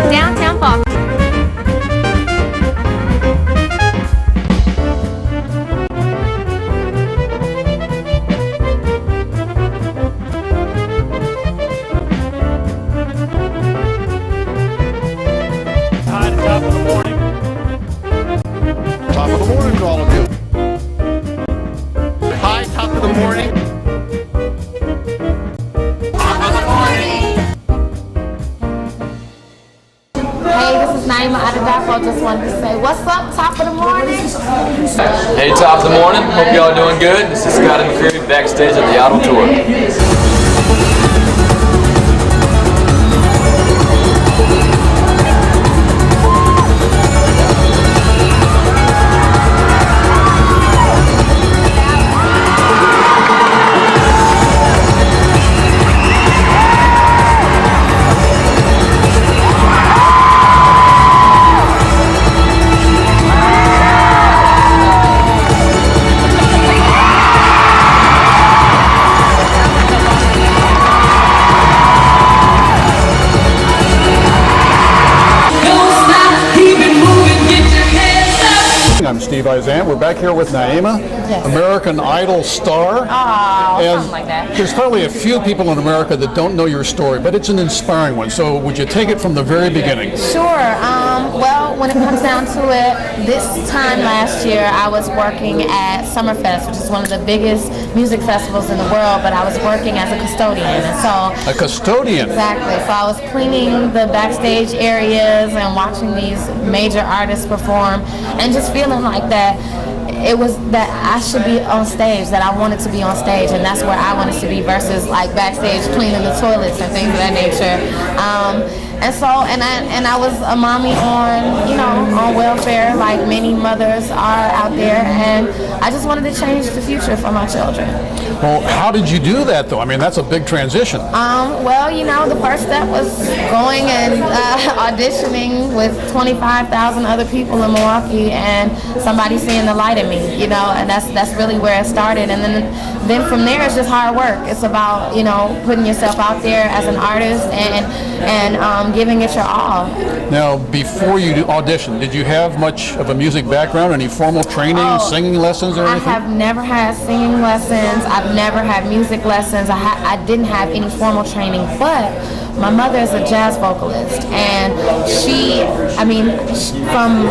downtown Baltimore. Hi, top of the morning. Top of the morning to all of you. Hi, top of the morning. I just wanted to say, what's up, top of the morning? Hey, top of the morning. Hope y'all doing good. This is Scott and the crew backstage at the Auto Tour. I'm Steve Izant. We're back here with Naima, Yes. American Idol star. Oh, And something like that. there's probably a few people in America that don't know your story, but it's an inspiring one. So would you take it from the very beginning? Sure. Well, when it comes down to it, this time last year I was working at Summerfest, which is one of the biggest music festivals in the world, but I was working as a custodian. And so A custodian. exactly. So I was cleaning the backstage areas and watching these major artists perform and just feeling like that it was that I should be on stage, that I wanted to be on stage, and that's where I wanted to be versus like backstage cleaning the toilets and things of that nature. And I was a mommy on welfare like many mothers are out there, and I just wanted to change the future for my children. Well, how did you do that, though? I mean, that's a big transition. Well, the first step was going and auditioning with 25,000 other people in Milwaukee, and somebody seeing the light in me, and that's really where it started. And then from there, it's just hard work. It's about putting yourself out there as an artist and giving it your all. Now, before you auditioned, did you have much of a music background? Any formal training, singing lessons, or I anything? have never had singing lessons. I've never had music lessons. I didn't have any formal training, but my mother is a jazz vocalist, and from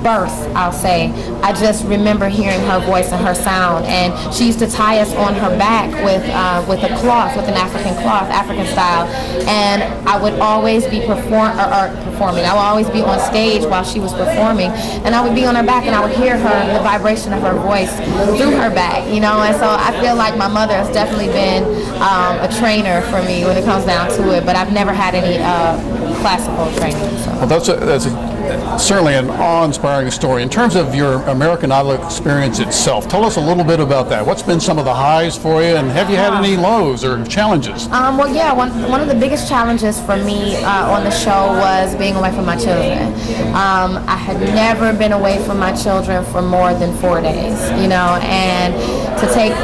birth, I'll say, I just remember hearing her voice and her sound, and she used to tie us on her back with a cloth, with an African cloth, African style, and I would always be performing. I would always be on stage while she was performing, and I would be on her back, and I would hear the vibration of her voice through her back, and so I feel like my mother has definitely been a trainer for me when it comes down to it, but I've never had any classical training. So. Well, that's certainly an awe-inspiring story. In terms of your American Idol experience itself, tell us a little bit about that. What's been some of the highs for you, and have you had any lows or challenges? One of the biggest challenges for me on the show was being away from my children. I had never been away from my children for more than 4 days, and to take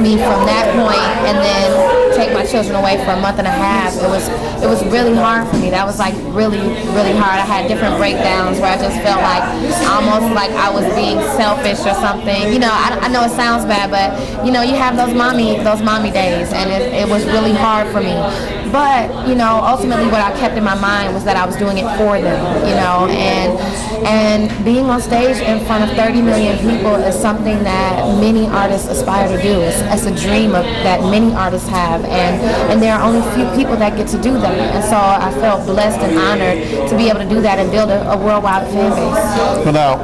me from that point and then take my children away for a month and a half, it was really hard for me. That was like really, really hard. I had different breakdowns where I just felt like almost like I was being selfish or something. I know it sounds bad, but you have those mommy days, and it was really hard for me. But ultimately, what I kept in my mind was that I was doing it for them. And being on stage in front of 30 million people is something that many artists aspire to do. It's a dream that many artists have, and there are only few people that get to do that. And so I felt blessed and honored to be able to do that and build a worldwide fan base. Well, now,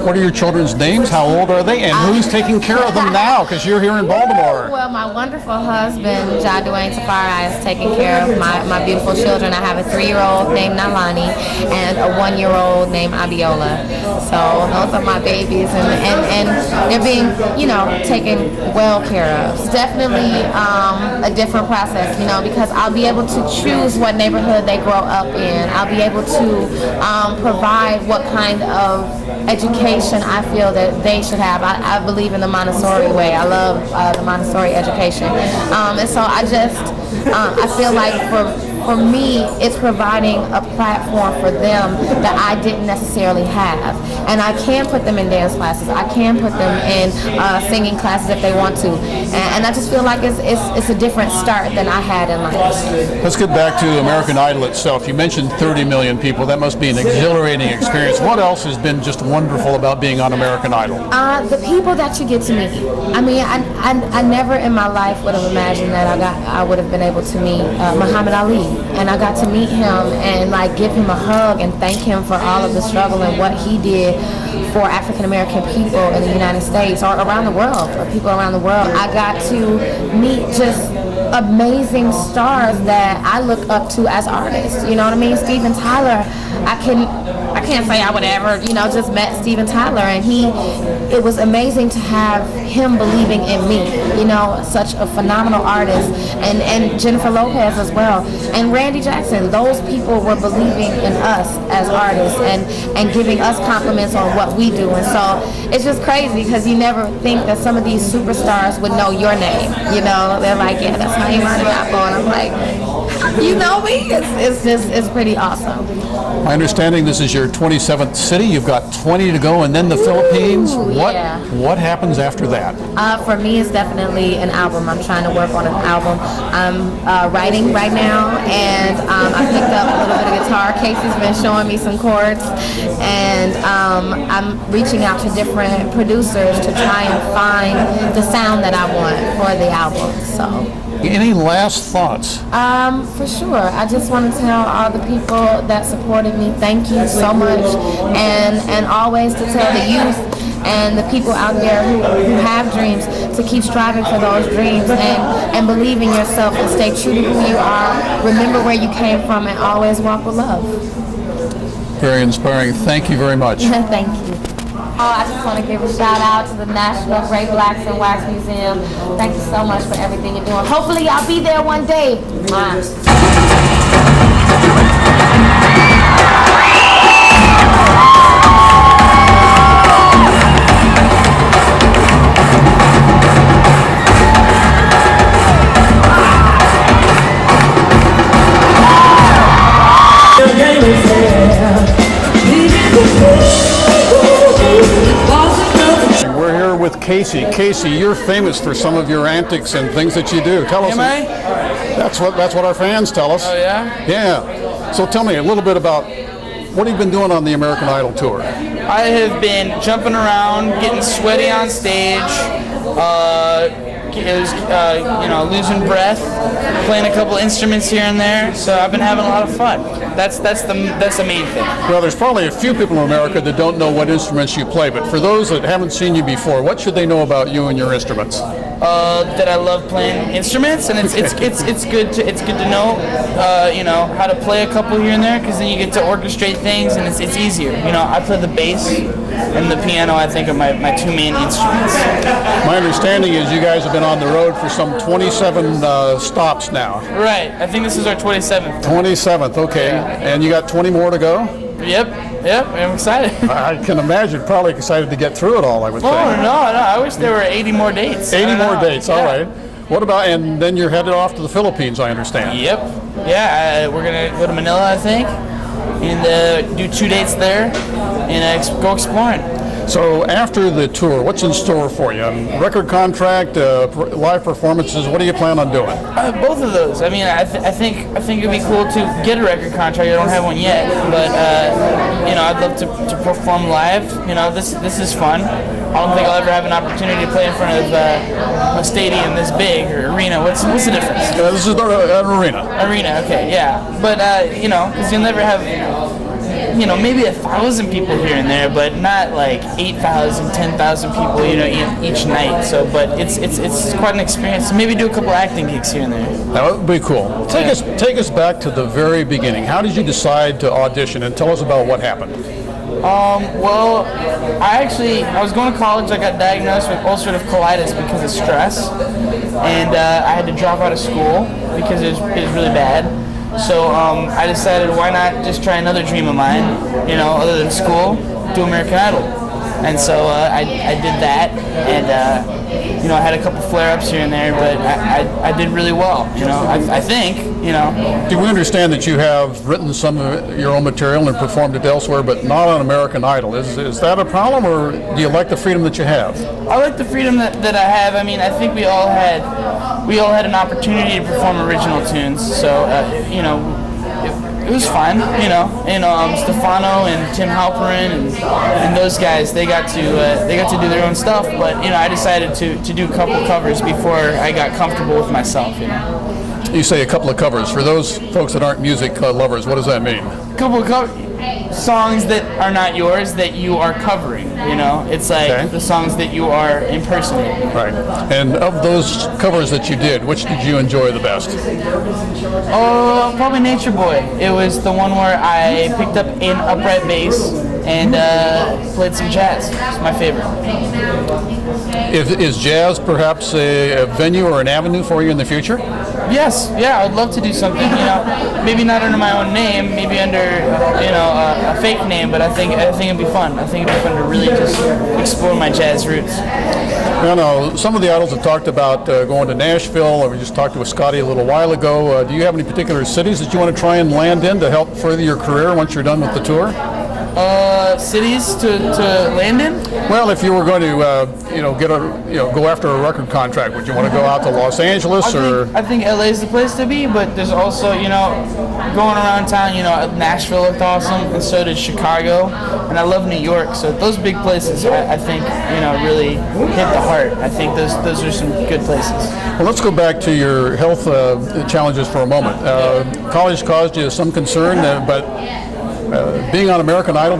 what are your children's names? How old are they? And who's taking care of them now? Because you're here in Baltimore. Well, my wonderful husband, John Dwayne Tafari, is taking care of my beautiful children. I have a 3-year-old named Nalani and a 1-year-old named Abiola. So those are my babies, and they're being, taken well care of. It's definitely a different process, because I'll be able to choose what neighborhood they grow up in. I'll be able to provide what kind of education I feel that they should have. I believe in the Montessori way. I love the Montessori education. And so I feel like for me, it's providing a platform for them that I didn't necessarily have. And I can put them in dance classes. I can put them in singing classes if they want to. And I just feel like it's a different start than I had in life. Let's get back to American Idol itself. You mentioned 30 million people. That must be an exhilarating experience. What else has been just wonderful about being on American Idol? The people that you get to meet. I mean, I never in my life would have imagined that I would have been able to meet Muhammad Ali, and I got to meet him and like give him a hug and thank him for all of the struggle and what he did for African American people in the United States or around the world, or people around the world. I got to meet just amazing stars that I look up to as artists. You know what I mean? Steven Tyler, I can't say I would ever, just met Steven Tyler, and it was amazing to have him believing in me, such a phenomenal artist, and Jennifer Lopez as well, and Randy Jackson. Those people were believing in us as artists and giving us compliments on what we do. And so it's just crazy because you never think that some of these superstars would know your name. They're like, yeah, that's how you run the apple, and I'm like, you know me? It's pretty awesome. My understanding, this is your 27th city. You've got 20 to go, and then the Philippines. Yeah. What happens after that? For me, it's definitely an album. I'm trying to work on an album. I'm writing right now, and I picked up a little bit of guitar. Casey's been showing me some chords, and I'm reaching out to different producers to try and find the sound that I want for the album. So. Any last thoughts? For sure. I just want to tell all the people that supported me, thank you so much, and always to tell the youth and the people out there who have dreams to keep striving for those dreams and believe in yourself and stay true to who you are. Remember where you came from and always walk with love. Very inspiring. Thank you very much. Thank you. I just want to give a shout out to the National Great Blacks in Wax Museum. Thank you so much for everything you're doing. Hopefully I'll be there one day. We're here with Casey. Casey, you're famous for some of your antics and things that you do. Tell us. Am I? That's what our fans tell us. Oh, yeah? Yeah. So tell me a little bit about what have you been doing on the American Idol tour? I have been jumping around, getting sweaty on stage, losing breath, playing a couple instruments here and there. So I've been having a lot of fun. That's the main thing. Well, there's probably a few people in America that don't know what instruments you play, but for those that haven't seen you before, what should they know about you and your instruments? That I love playing instruments, and it's good to know how to play a couple here and there, because then you get to orchestrate things, and it's easier. I play the bass and the piano. I think are my two main instruments. My understanding is you guys have been on the road for some 27 stops now. Right. I think this is our 27th. 27th. Okay. Yeah. And you got 20 more to go? Yep, I'm excited. I can imagine, probably excited to get through it all, I would say. Oh, no, I wish there were 80 more dates. 80 more dates, all Yeah. right. What about, and then you're headed off to the Philippines, I understand. Yep. Yeah, we're going to go to Manila, I think, and do 2 dates there, and go exploring. So after the tour, what's in store for you? Record contract, live performances, what do you plan on doing? Both of those. I mean, I think it'd be cool to get a record contract. I don't have one yet, but I'd love to perform live. This is fun. I don't think I'll ever have an opportunity to play in front of a stadium this big or arena. What's the difference? This is an arena. Arena, okay, yeah. But because you'll never have. Maybe 1,000 people here and there, but not like 8,000, 10,000 people, each night. So, but it's quite an experience. So maybe do a couple acting gigs here and there. That would be cool. Take us back to the very beginning. How did you decide to audition, and tell us about what happened? Well, I was going to college. I got diagnosed with ulcerative colitis because of stress, and I had to drop out of school because it was really bad. So I decided, why not just try another dream of mine, other than school, do American Idol. And so I did that, and I had a couple flare-ups here and there, but I did really well. I think. Do we understand that you have written some of your own material and performed it elsewhere, but not on American Idol? Is that a problem, or do you like the freedom that you have? I like the freedom that I have. I mean, I think we all had an opportunity to perform original tunes, so it was fun. Stefano and Tim Halperin and those guys, they got to do their own stuff, but I decided to do a couple covers before I got comfortable with myself. You say a couple of covers. For those folks that aren't music lovers, what does that mean? A couple of songs that are not yours that you are covering. It's like the songs that you are impersonating. Right. And of those covers that you did, which did you enjoy the best? Oh, probably Nature Boy. It was the one where I picked up an upright bass and played some jazz. It's my favorite. Is jazz perhaps a venue or an avenue for you in the future? Yes, yeah, I'd love to do something. Maybe not under my own name, maybe under a fake name, but I think it'd be fun. I think it'd be fun to really just explore my jazz roots. Some of the idols have talked about going to Nashville, or we just talked with Scotty a little while ago. Do you have any particular cities that you want to try and land in to help further your career once you're done with the tour? Cities to land in? Well, if you were going to go after a record contract, would you want to go out to Los Angeles I think LA is the place to be, but there's also going around town. Nashville looked awesome, and so did Chicago, and I love New York. So those big places, I think really hit the heart. I think those are some good places. Well, let's go back to your health challenges for a moment. College caused you some concern, but being on American Idol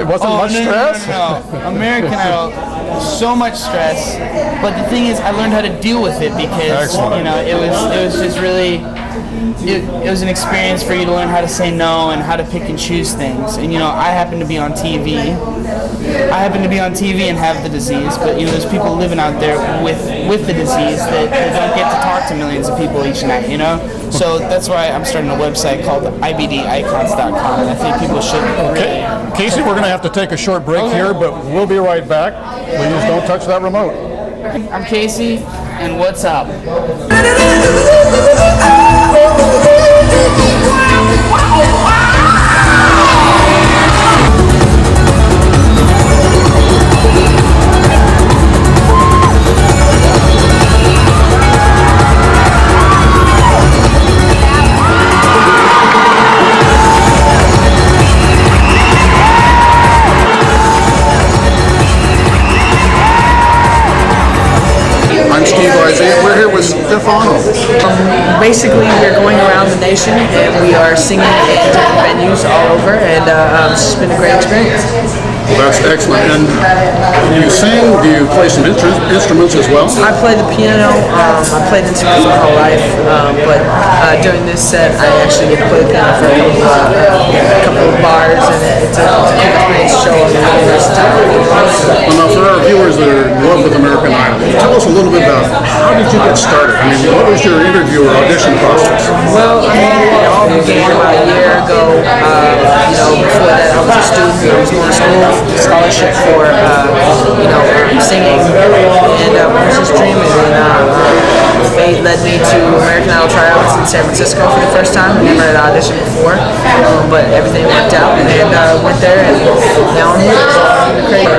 wasn't much stress? No. American Idol, so much stress. But the thing is, I learned how to deal with it because it was just really it was an experience for you to learn how to say no and how to pick and choose things. And I happen to be on TV. And have the disease, but there's people living out there with the disease that don't get to talk to millions of people each night. So that's why I'm starting a website called ibdicons.com, and I think people should. Okay, Casey, we're going to have to take a short break here, but we'll be right back. Please don't touch that remote. I'm Casey, and what's up? We're here with Stefano. Basically, we're going around the nation and we are singing at different venues all over, and it's been a great experience. Well, that's excellent. And do you sing? Do you play some instruments as well? I play the piano. I played instruments my whole life, but during this set, I actually get to play the piano for a couple of bars, and it's a great show on the university. Well, now, for our viewers that are in love with American Idol, tell us a little bit about how did you get started? I mean, what was your interview or audition process? Well, it all began about a year ago. Before that, I was a student. I was going to school, scholarship for singing, and I was just dreaming. And fate led me to American Idol tryouts in San Francisco for the first time. I never had auditioned before, but everything worked out, and went there, and now I'm here.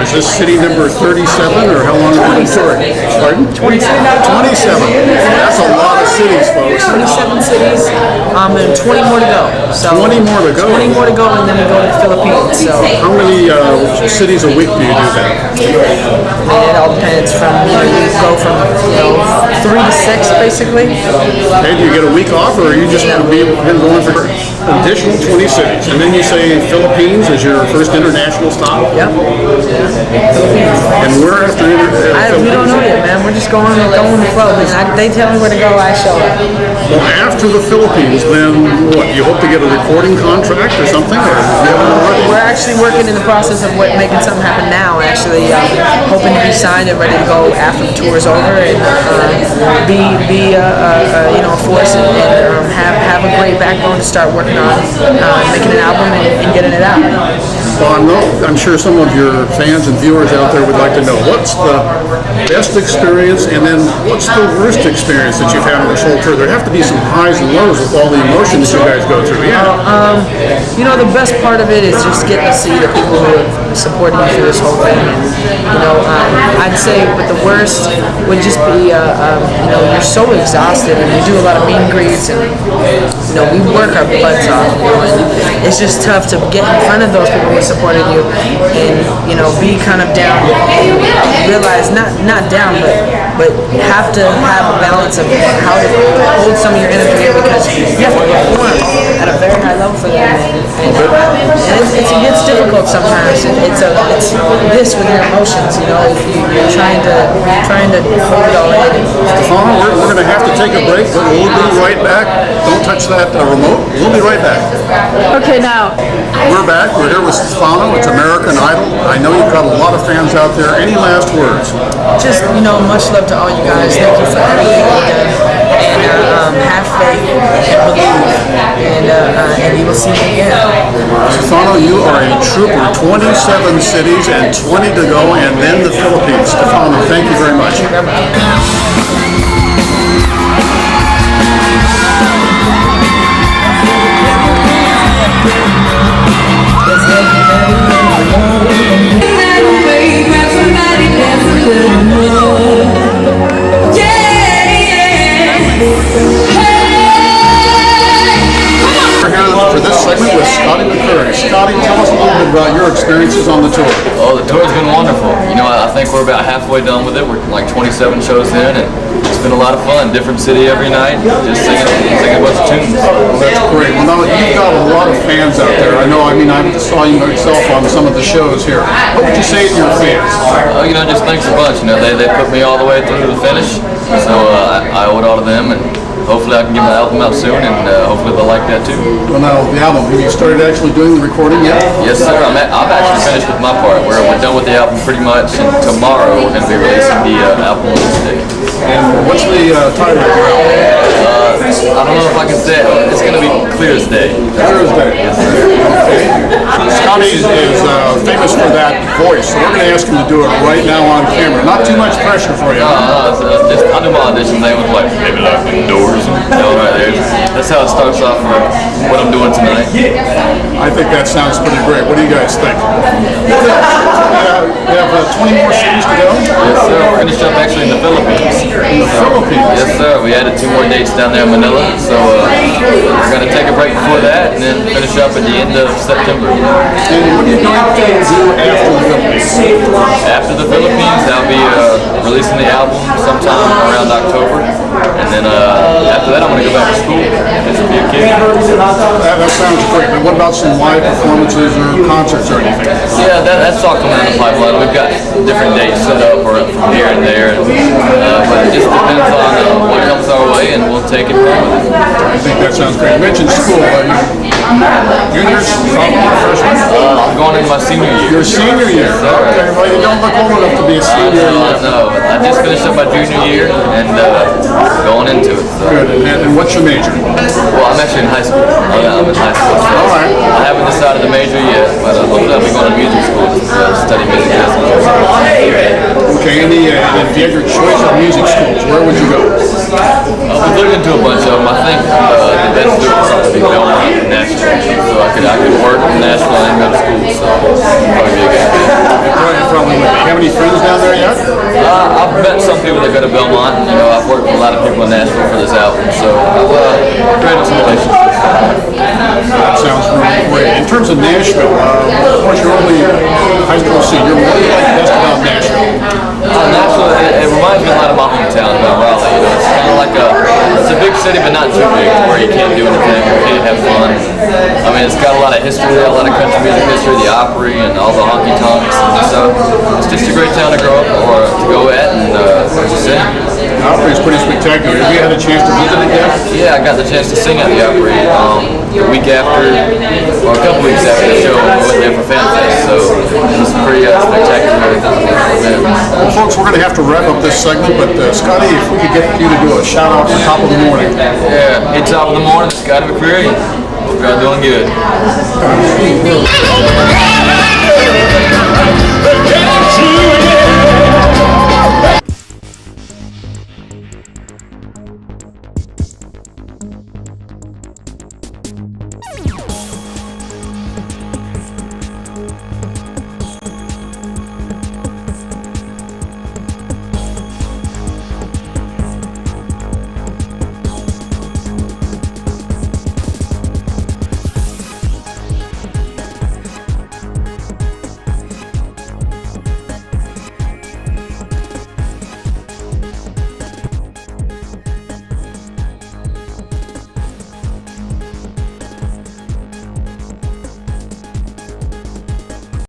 Is this city number 37, or how long have you been touring? Pardon? 27. 27. That's a lot of cities, folks. 27 cities, and 20 more to go. So 20 more to go. 20 more to go, and then we go to the Philippines. So how many cities a week do you do that? it all depends from you go from 3 to 6 basically. Okay, do you get a week off, or are you just been going for additional 20 cities? And then you say Philippines is your first international stop? Yep. And we're after We don't know yet, man. We're just going with the flow. They tell me where to go, I show up. Well, after the Philippines, then what? You hope to get a recording contract or something? Or We're actually working in the process of making something happen now. Actually, hoping to be signed and ready to go after the tour is over, and be a force and have a great backbone to start working on making an album and getting it out. Well, I'm sure some of your fans and viewers out there would like to know what's the best experience and then what's the worst experience that you've had on this whole tour. There have to be some highs and lows with all the emotions you guys go through. Yeah. You know, the best part of it is just getting to see the people who have supported me through this whole thing. And, you know, I'd say, but the worst would just be, you know, you're so exhausted and we do a lot of meet and greets and, you know, we work our butts off, you know, and it's just tough to get in front of those people who supported you and, you know, be kind of down and realize, not down, but have to have a balance of how to hold some of your energy in because you have to perform at a very high level for them. And it gets difficult sometimes. It's this with your emotions, you know, you're trying to hold it all in. Stefano, we're going to have to take a break, but we'll be right back. Don't touch that remote. We'll be right back. Okay, now. We're back. We're here with Stefano. It's American Idol. I know you've got a lot of fans out there. Any last words? Just, you know, much love to all you guys. Thank you for everything you've done. And have faith and believe. And you will see me again. Stefano, you are a trooper. 27 cities and 20 to go, and then the Philippines. Stefano, thank you very much. For this segment with Scotty McCurry. Scotty, tell us a little bit about your experiences on the tour. Oh, the tour's been wonderful. You know, I think we're about halfway done with it. We're like 27 shows in, and it's been a lot of fun. Different city every night, just singing a bunch of tunes. Well, that's great. Well, now you've got a lot of fans out there. I know. I mean, I saw you myself on some of the shows here. What would you say to your fans? You know, just thanks a bunch. You know, they put me all the way through to the finish, so I owe it all to them. And hopefully I can get my album out soon, and hopefully they'll like that too. Well, now, the album, have you started actually doing the recording yet? Yes, sir. I've actually finished with my part. We're done with the album pretty much, and tomorrow we're going to be releasing the album release day. And what's the title of your album? I don't know if I can say it. It's going to be Clear as Day. Clear as Day. Yes, sir. Okay. Scotty is famous for that voice, so we're going to ask him to do it right now on camera. Not too much pressure for you. I do my audition thing with like maybe like indoors. Right there. That's how it starts off for what I'm doing tonight. I think that sounds pretty great. What do you guys think? We have 20 more cities to go? Yes, sir. We're finished up actually in the Philippines. In the Philippines? Yes, sir. We added 2 more dates down there in Manila. So we're going to take a break before that and then finish up at the end of September. And what are you going to do after the Philippines? After the Philippines, I'll be releasing the album sometime around October. And then after that, I'm going to go back to school. This will be a kid. That sounds great. But what about some live performances or concerts or anything? Yeah, that's all coming in the pipeline. We've got different dates set up from here and there. But it just depends on what comes our way, and we'll take it from it. I think that sounds great. You mentioned school. Juniors, sophomore, freshman? I'm going into my senior year. Your senior year? Okay, well, you don't look old enough to be a senior. No. I just finished up my junior year and going into it. So. Good. And what's your major? Well, I'm actually in high school. I'm in high school. So all right. I haven't decided the major yet, but hopefully I'll be going to music school to study music lessons. Okay, if you had your choice of music schools, where would you go? I've looked into a bunch of them. I think the best school would probably be Belmont and Nashville. So I could work in Nashville and go to school. So probably be a good fit. You probably would. Do you have any friends down there yet? I've met some people that go to Belmont. You know, I've worked with a lot of people in Nashville for this album. So I've created some relationships. That sounds really great. In terms of Nashville, of course, you're only high school senior. What do you like best about Nashville? Nashville, it reminds me a lot of my hometown, about Raleigh. You know, it's kind of like it's a big city, but not too big, where you can't do anything, you can't have fun. I mean, it's got a lot of history there, a lot of country music history, the Opry, and all the honky tonks. And so it's just a great town to grow up or to go at and just sing. The Opry is pretty spectacular. Have you had a chance to visit it yet? Yeah, I got the chance to sing at the Opry the week after, or a couple weeks after the show. We went there for Fan Fest, so it was pretty spectacular. Well, folks, we're going to have to wrap up this segment, but Scotty, if we could get you to do a shout out for Top of the Morning. Yeah, hey, Top of the Morning, Scotty McCreary. Hope y'all doing good. Thank you.